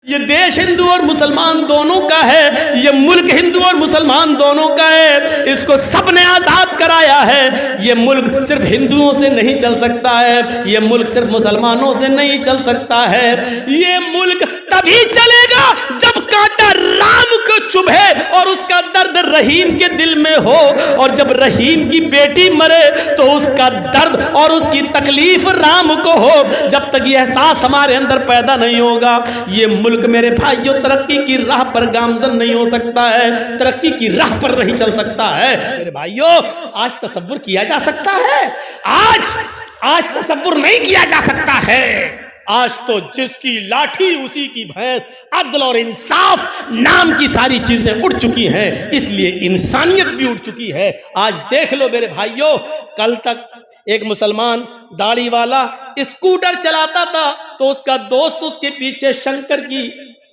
ये देश हिंदू और मुसलमान दोनों का है, ये मुल्क हिंदू और मुसलमान दोनों का है। इसको सबने आजाद कराया है। ये मुल्क सिर्फ हिंदुओं से नहीं चल सकता है, ये मुल्क सिर्फ मुसलमानों से नहीं चल सकता है। ये मुल्क तभी चलेगा जब कांटा राम को चुभे और उसका दर्द रहीम के दिल में हो, और जब रहीम की बेटी मरे तो उसका दर्द और उसकी तकलीफ राम को हो। जब तक ये एहसास हमारे अंदर पैदा नहीं होगा, ये मुल्क मेरे भाइयों तरक्की की राह पर गामजन नहीं हो सकता है, तरक्की की राह पर नहीं चल सकता है। मेरे भाइयों, आज तसव्वुर किया जा सकता है? आज तसव्वुर नहीं किया जा सकता है। आज तो जिसकी लाठी उसी की भैंस, अदल और इंसाफ नाम की सारी चीजें उठ चुकी हैं, इसलिए इंसानियत भी उठ चुकी है। आज देख लो मेरे भाइयों, कल तक एक मुसलमान दाढ़ी वाला स्कूटर चलाता था तो उसका दोस्त उसके पीछे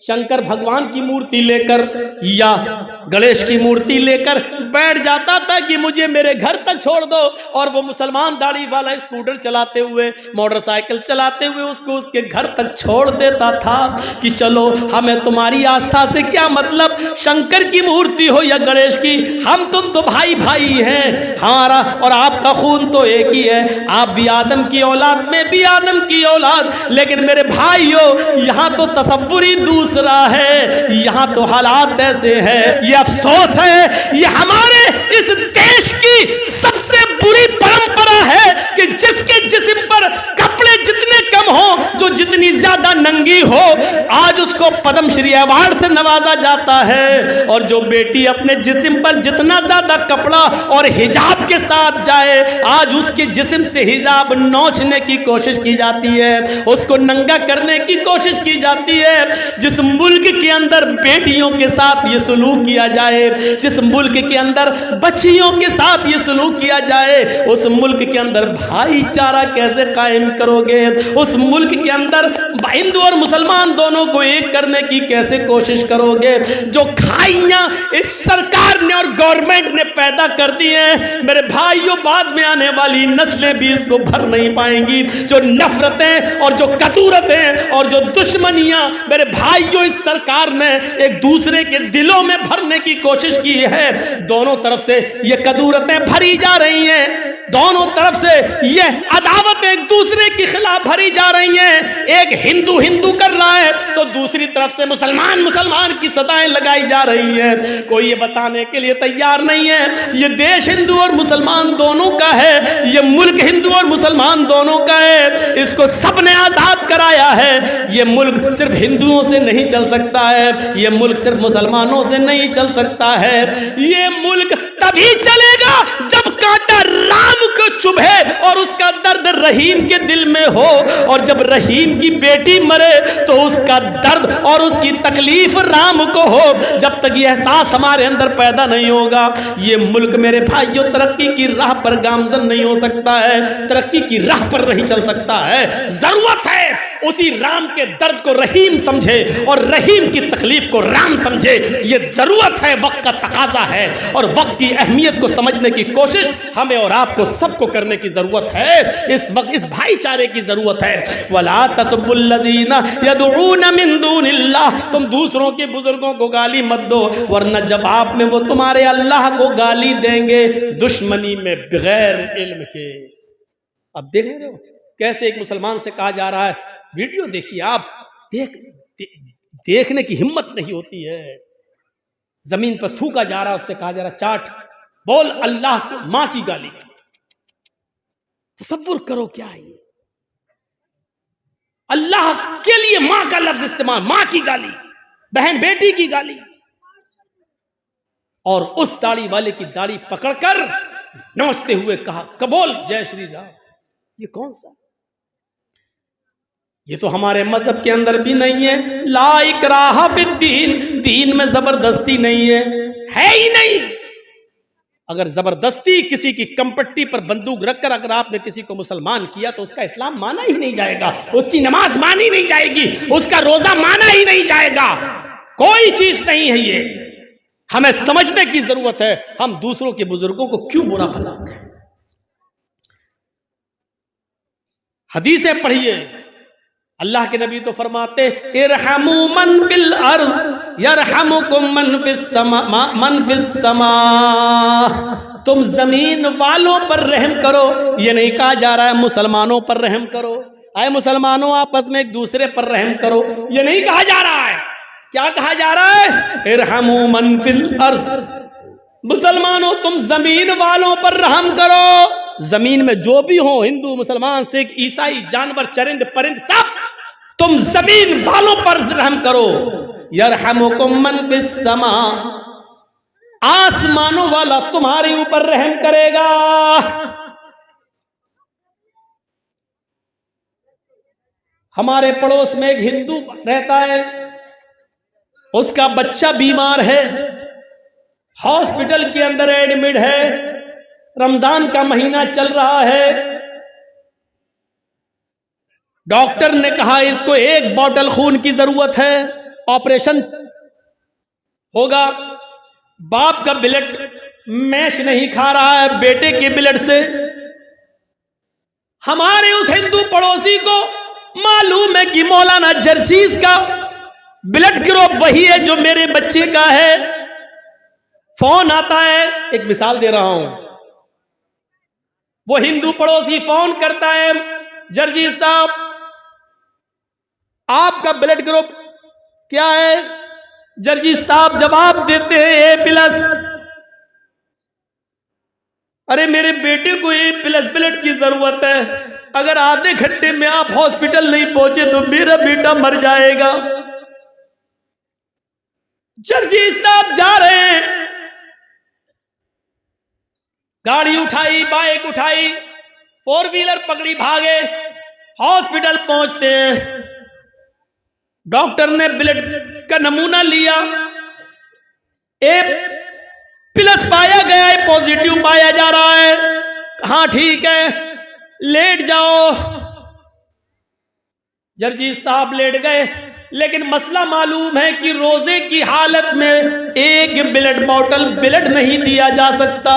शंकर भगवान की मूर्ति लेकर या गणेश की मूर्ति लेकर बैठ जाता था कि मुझे मेरे घर तक छोड़ दो, और वो मुसलमान दाढ़ी वाला स्कूटर चलाते हुए, मोटरसाइकिल चलाते हुए उसको उसके घर तक छोड़ देता था कि चलो, हमें तुम्हारी आस्था से क्या मतलब, शंकर की मूर्ति हो या गणेश की, हम तुम तो भाई भाई हैं, हमारा और आपका खून तो एक ही है, आप भी आदम की औलाद, मैं भी आदम की औलाद। लेकिन मेरे भाइयों, यहाँ तो तसव्वुर ही दूसरा है, यहाँ तो हालात ऐसे हैं। ये अफसोस है, ये हमारे इस देश की सबसे बुरी परंपरा है कि जिसके जिस्म पर कपड़े जितने कम हो, जो जितनी ज्यादा नंगी हो, आज उसको पद्मश्री अवार्ड से नवाजा जाता है, और जो बेटी अपने जिस्म पर जितना ज्यादा कपड़ा और हिजाब के साथ जाए, आज उसके जिस्म से हिजाब नोचने की कोशिश की जाती है, उसको नंगा करने की कोशिश की जाती है। जिस मुल्क के अंदर बेटियों के साथ ये सलूक किया जाए, जिस मुल्क के अंदर बच्चियों के साथ ये सलूक किया जाए, उस मुल्क के अंदर भाईचारा कैसे कायम करोगे? उस मुल्क के अंदर हिंदू और मुसलमान दोनों को एक करने की कैसे कोशिश करोगे? जो खाइयां इस सरकार ने और गवर्नमेंट ने पैदा कर दी हैं, मेरे भाइयों, बाद में आने वाली नस्लें भी इसको भर नहीं पाएंगी। जो नफरतें और जो कदूरतें और जो दुश्मनियां मेरे भाइयों इस सरकार ने एक दूसरे के दिलों में भरने की कोशिश की है, दोनों तरफ से ये कदूरतें भरी जा रही हैं, दोनों तरफ से ये अदावत एक दूसरे के खिलाफ भरी जा रही हैं। एक हिंदू हिंदू कर रहा है तो दूसरी तरफ से मुसलमान मुसलमान की सदाएं लगाई जा रही हैं। कोई ये बताने के लिए तैयार नहीं है ये देश हिंदू और मुसलमान दोनों का है, ये मुल्क हिंदू और मुसलमान दोनों का है। इसको सबने आजाद कराया है। ये मुल्क सिर्फ हिंदुओं से नहीं चल सकता है, ये मुल्क सिर्फ मुसलमानों से नहीं चल सकता है। ये मुल्क तभी चलेगा जब कांटा राम को चुभे और उसका दर्द रहीम के दिल में हो, और जब रहीम की बेटी मरे तो उसका दर्द और उसकी तकलीफ राम को हो। जब तक ये एहसास हमारे अंदर पैदा नहीं होगा, ये मुल्क मेरे भाइयों तरक्की की राह पर गामजन नहीं हो सकता है, तरक्की की राह पर नहीं चल सकता है। जरूरत है उसी राम के दर्द को रहीम समझे और रहीम की तकलीफ को राम समझे। ये जरूरत है, वक्त का तकाजा है, और वक्त की अहमियत को समझने की कोशिश हमें और आपको सबको करने की जरूरत है। इस वक्त इस भाईचारे की जरूरत है। वला तसब्बुल्लज़ीना यदऊना मिन दूनिल्लाह, तुम दूसरों के बुजुर्गों को गाली मत दो, वरना जवाब में वो तुम्हारे अल्लाह को गाली देंगे दुश्मनी में बगैर इल्म के। अब देख रहे हो कैसे एक मुसलमान से कहा जा रहा है, वीडियो देखिए आप, देखने की हिम्मत नहीं होती है, जमीन पर थूका जा रहा है, उससे कहा जा रहा चाट बोल अल्लाह को मां की गाली। तसव्वुर करो क्या है ये, अल्लाह के लिए मां का लफ्ज इस्तेमाल, मां की गाली, बहन बेटी की गाली, और उस दाढ़ी वाले की दाढ़ी पकड़कर नोचते हुए कहा कबोल जय श्री राम। ये कौन सा? ये तो हमारे मजहब के अंदर भी नहीं है। ला इकराहा फिद्दीन, दीन में जबरदस्ती नहीं है ही नहीं। अगर जबरदस्ती किसी की कंपट्टी पर बंदूक रखकर अगर आपने किसी को मुसलमान किया तो उसका इस्लाम माना ही नहीं जाएगा, उसकी नमाज मानी नहीं जाएगी, उसका रोजा माना ही नहीं जाएगा। कोई चीज नहीं है ये। हमें समझने की जरूरत है हम दूसरों के बुजुर्गों को क्यों बुरा भला कहें। हदीसें पढ़िए, अल्लाह के नबी तो फरमाते इरहमू मन फिल अर्ज़ यरहमुकुम मन फिस समा। तुम जमीन वालों पर रहम करो, ये नहीं कहा जा रहा है मुसलमानों पर रहम करो, आए मुसलमानों आपस में एक दूसरे पर रहम करो, ये नहीं कहा जा रहा है। क्या कहा जा रहा है? इरहमू मन फिल अर्ज़, मुसलमानों तुम जमीन वालों पर रहम करो। जमीन में जो भी हो, हिंदू मुसलमान सिख ईसाई जानवर चरिंद परिंद सब, तुम जमीन वालों पर रहम करो। यरहमुकुम मन फिस समा, आसमानों वाला तुम्हारे ऊपर रहम करेगा। हमारे पड़ोस में एक हिंदू रहता है, उसका बच्चा बीमार है, हॉस्पिटल के अंदर एडमिट है, रमजान का महीना चल रहा है। डॉक्टर ने कहा इसको 1 बॉटल खून की जरूरत है, ऑपरेशन होगा। बाप का ब्लड मैच नहीं खा रहा है बेटे के ब्लड से। हमारे उस हिंदू पड़ोसी को मालूम है कि मौलाना जर्जीज का ब्लड ग्रुप वही है जो मेरे बच्चे का है। फोन आता है, एक मिसाल दे रहा हूं, वो हिंदू पड़ोसी फोन करता है, जर्जीज साहब आपका ब्लड ग्रुप क्या है? जर्जीज साहब जवाब देते हैं A+। अरे मेरे बेटे को A+ ब्लड की जरूरत है, अगर आधे घंटे में आप हॉस्पिटल नहीं पहुंचे तो मेरा बेटा मर जाएगा। जर्जीज साहब जा रहे हैं, गाड़ी उठाई, बाइक उठाई, 4 व्हीलर पकड़ी, भागे, हॉस्पिटल पहुंचते हैं। डॉक्टर ने ब्लड का नमूना लिया, A+ पाया गया है, पॉजिटिव पाया जा रहा है। हाँ ठीक है, लेट जाओ। जर्जीज साहब लेट गए, लेकिन मसला मालूम है कि रोजे की हालत में 1 ब्लड बॉटल ब्लड नहीं दिया जा सकता।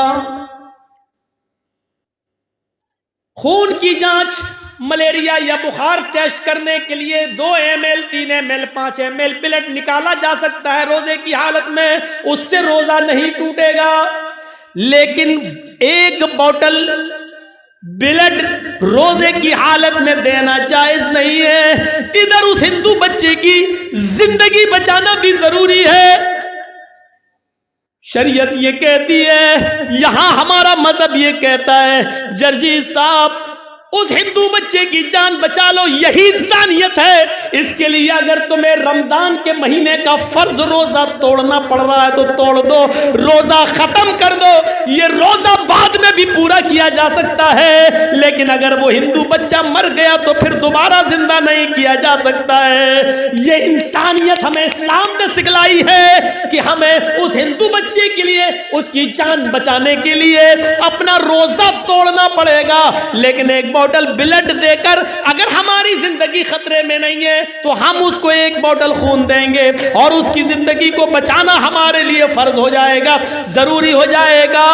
खून की जांच मलेरिया या बुखार टेस्ट करने के लिए 2 ml 3 ml 5 ml ब्लड निकाला जा सकता है रोजे की हालत में, उससे रोजा नहीं टूटेगा। लेकिन 1 बॉटल ब्लड रोजे की हालत में देना जायज नहीं है। इधर उस हिंदू बच्चे की जिंदगी बचाना भी जरूरी है। शरीयत ये कहती है, यहां हमारा मजहब ये कहता है, जर्जीज साहब उस हिंदू बच्चे की जान बचा लो, यही इंसानियत है। इसके लिए अगर तुम्हें रमजान के महीने का फर्ज रोजा तोड़ना पड़ रहा है तो तोड़ दो, रोजा खत्म कर दो। ये रोजा बाद में भी पूरा किया जा सकता है, लेकिन अगर वो हिंदू बच्चा मर गया तो फिर दोबारा जिंदा नहीं किया जा सकता है। ये इंसानियत हमें इस्लाम ने सिखलाई है कि हमें उस हिंदू बच्चे के लिए, उसकी जान बचाने के लिए अपना रोजा तोड़ना पड़ेगा। लेकिन 1 बॉटल ब्लड देकर अगर हमारी जिंदगी खतरे में नहीं है तो हम उसको 1 बॉटल खून देंगे और उसकी जिंदगी को बचाना हमारे लिए फर्ज हो जाएगा, जरूरी हो जाएगा।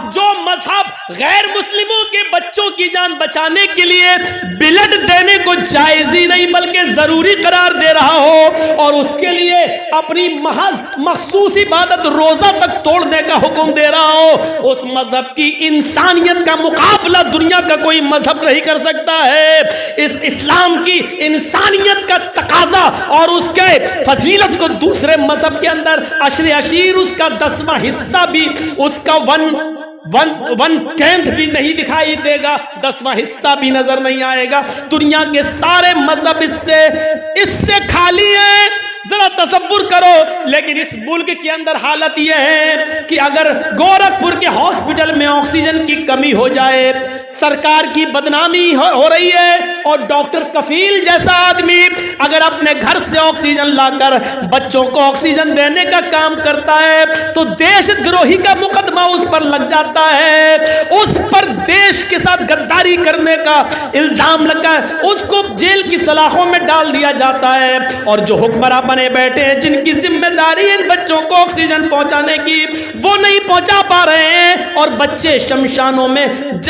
जो मजहब गैर मुस्लिमों के बच्चों की जान बचाने के लिए ब्लड देने को जायज ही नहीं बल्कि जरूरी करार दे रहा हो और उसके लिए अपनी महज मखसूस इबादत रोजा तक तोड़ने का हुक्म दे रहा हो, उस मजहब की इंसानियत का मुकाबला दुनिया का कोई मजहब नहीं कर सकता है। इस इस्लाम की इंसानियत का तकाजा और उसके फजीलत को दूसरे मजहब के अंदर अशरे अशीर उसका 10वां हिस्सा भी, उसका 1/10 भी नहीं दिखाई देगा, 10वां हिस्सा भी नजर नहीं आएगा। दुनिया के सारे मजहब इससे खाली है। जरा तसव्वुर करो। लेकिन इस मुल्क के अंदर हालत यह है कि अगर गोरखपुर के हॉस्पिटल में ऑक्सीजन की कमी हो जाए, सरकार की बदनामी हो रही है और डॉक्टर कफील जैसा आदमी अगर अपने घर से ऑक्सीजन लाकर बच्चों को ऑक्सीजन देने का काम करता है तो देशद्रोही का मुकदमा उस पर लग जाता है, उस पर देश के साथ गद्दारी करने का इल्जाम लगा, उसको जेल की सलाखों में डाल दिया जाता है। और जो हुक्मरान बने बैठे हैं जिनकी जिम्मेदारी इन बच्चों को ऑक्सीजन पहुंचाने की, वो नहीं पहुंचा पा रहे हैं और बच्चे शमशानों में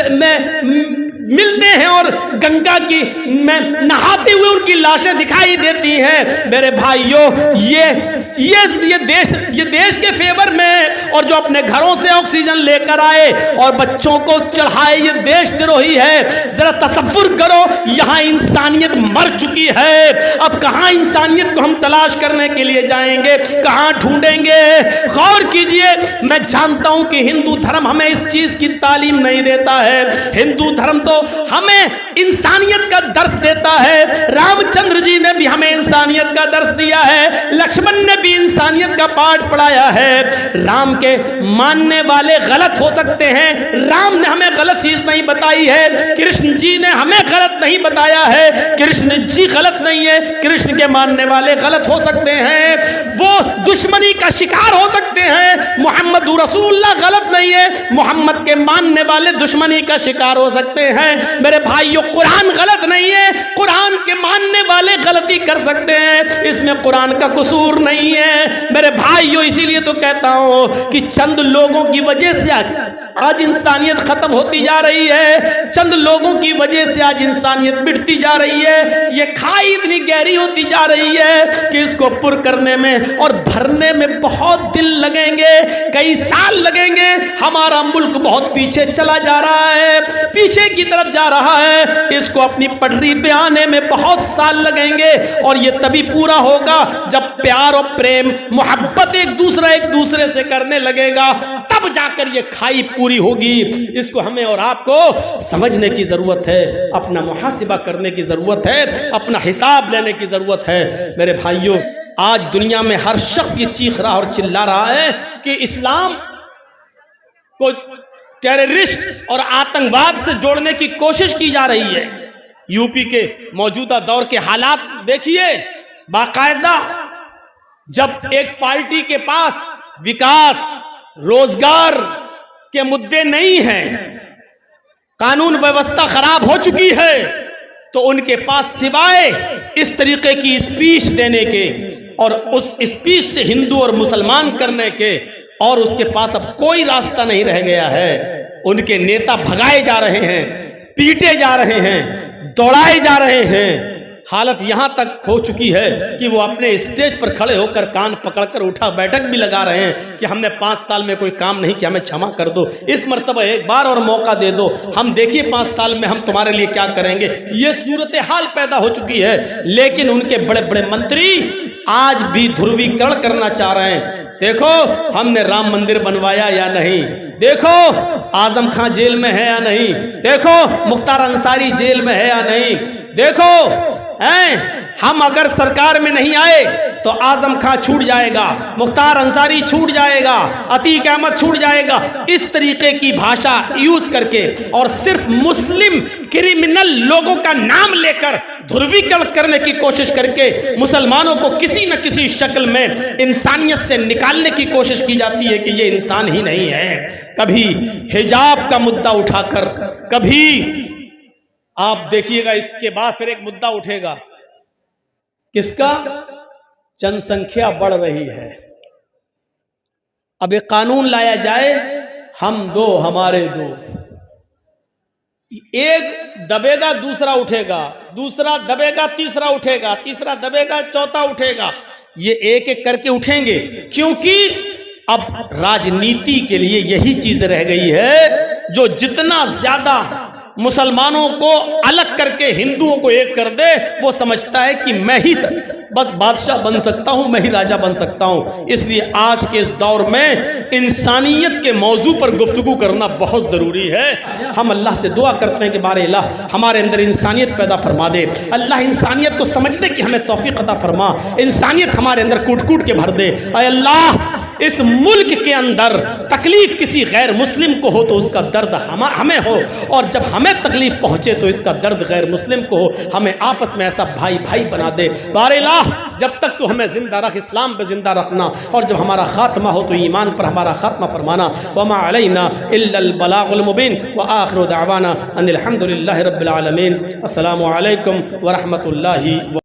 मिलते हैं और गंगा की में नहाते हुए उनकी लाशें दिखाई देती हैं। मेरे भाइयों, ये देश के फेवर में और जो अपने घरों से ऑक्सीजन लेकर आए और बच्चों को चढ़ाए, ये देशद्रोही है। जरा तसव्वुर करो, यहां इंसानियत मर चुकी है। अब कहां इंसानियत को हम तलाश करने के लिए जाएंगे, कहां ढूंढेंगे? गौर कीजिए, मैं जानता हूं कि हिंदू धर्म हमें इस चीज की तालीम नहीं देता है। हिंदू धर्म तो हमें इंसानियत का दर्स देता है। रामचंद्र जी ने भी हमें इंसानियत का दर्स दिया है, लक्ष्मण ने भी इंसानियत का पाठ पढ़ाया है। राम के मानने वाले गलत हो सकते हैं, राम ने हमें गलत चीज नहीं बताई है, कृष्ण जी ने हमें गलत नहीं बताया है। कृष्ण जी गलत नहीं है, कृष्ण के मानने वाले गलत हो सकते हैं, वो दुश्मनी का शिकार हो सकते हैं। मोहम्मद रसूलुल्लाह गलत नहीं है, मोहम्मद के मानने वाले दुश्मनी का शिकार हो सकते हैं। मेरे भाइयों, कुरान गलत नहीं है, कुरान के मानने वाले गलती कर सकते हैं, इसमें कुरान का कसूर नहीं है। मेरे भाइयों, इसीलिए तो कहता हूं कि चंद लोगों की वजह से आज इंसानियत खत्म होती जा रही है, चंद लोगों की वजह से आज इंसानियत मिटती जा रही है। ये खाई इतनी गहरी होती जा रही है कि इसको पुर करने में और भरने में बहुत दिन लगेंगे, कई साल लगेंगे। हमारा मुल्क बहुत पीछे चला जा रहा है, पीछे की तरफ जा रहा है, इसको अपनी पटरी पे आने में बहुत साल लगेंगे। और ये तभी पूरा होगा जब प्यार और प्रेम मोहब्बत एक दूसरे से करने लगेगा, तब जाकर ये खाई पूरी होगी। इसको हमें और आपको समझने की जरूरत है, अपना मुहासिबा करने की जरूरत है, अपना हिसाब लेने की जरूरत है। मेरे भाइयों, आज दुनिया में हर शख्स ये चीख रहा और चिल्ला रहा है कि इस्लाम को टेररिस्ट और आतंकवाद से जोड़ने की कोशिश की जा रही है। यूपी के मौजूदा दौर के हालात देखिए, बाकायदा जब एक पार्टी के पास विकास, रोजगार के मुद्दे नहीं हैं, कानून व्यवस्था खराब हो चुकी है, तो उनके पास सिवाय इस तरीके की स्पीच देने के और उस स्पीच से हिंदू और मुसलमान करने के और उसके पास अब कोई रास्ता नहीं रह गया है। उनके नेता भगाए जा रहे हैं, पीटे जा रहे हैं, दौड़ाए जा रहे हैं। हालत यहां तक हो चुकी है कि वो अपने स्टेज पर खड़े होकर कान पकड़कर उठा बैठक भी लगा रहे हैं कि हमने 5 साल में कोई काम नहीं किया, हमें क्षमा कर दो, इस मर्तबा एक बार और मौका दे दो, हम देखिए 5 साल में हम तुम्हारे लिए क्या करेंगे। ये सूरत हाल पैदा हो चुकी है। लेकिन उनके बड़े बड़े मंत्री आज भी ध्रुवीकरण करना चाह रहे हैं। देखो हमने राम मंदिर बनवाया या नहीं, देखो आजम खां जेल में है या नहीं, देखो मुख्तार अंसारी जेल में है या नहीं, देखो हम अगर सरकार में नहीं आए तो आजम खां छूट जाएगा, मुख्तार अंसारी छूट जाएगा, अतीक अहमद छूट जाएगा। इस तरीके की भाषा यूज करके और सिर्फ मुस्लिम क्रिमिनल लोगों का नाम लेकर ध्रुवीकरण करने की कोशिश करके मुसलमानों को किसी न किसी शक्ल में इंसानियत से निकालने की कोशिश की जाती है कि ये इंसान ही नहीं है। कभी हिजाब का मुद्दा उठाकर, कभी आप देखिएगा इसके बाद फिर एक मुद्दा उठेगा, किसका? जनसंख्या बढ़ रही है, अब एक कानून लाया जाए, हम दो हमारे दो, एक दबेगा दूसरा उठेगा, दूसरा दबेगा तीसरा उठेगा, तीसरा दबेगा चौथा उठेगा, ये एक एक करके उठेंगे। क्योंकि अब राजनीति के लिए यही चीज रह गई है, जो जितना ज्यादा मुसलमानों को अलग करके हिंदुओं को एक कर दे, वो समझता है कि मैं ही बस बादशाह बन सकता हूं, मैं ही राजा बन सकता हूं। इसलिए आज के इस दौर में इंसानियत के मौजू पर गुफ्तगू करना बहुत जरूरी है। हम अल्लाह से दुआ करते हैं कि बारे अल्लाह हमारे अंदर इंसानियत पैदा फरमा दे, अल्लाह इंसानियत को समझने की हमें तौफीक अता फरमा, इंसानियत हमारे अंदर कूट कूट के भर दे। अल्लाह इस मुल्क के अंदर तकलीफ किसी गैर मुस्लिम को हो तो उसका दर्द हमें हो, और जब हमें तकलीफ पहुंचे तो इसका दर्द गैर मुस्लिम को हो। हमें आपस में ऐसा भाई भाई बना दे। बारेला जब तक तो हमें जिंदा रख, इस्लाम पे जिंदा रखना, और जब हमारा खात्मा हो तो ईमान पर हमारा खात्मा फरमाना। वमा अलैना इल्लल बलागुल मुबीन व आखिरु दावाना अनिल हम्दुलिल्लाहि रब्बिल आलमीन। अस्सलामु अलैकुम व रहमतुल्लाहि।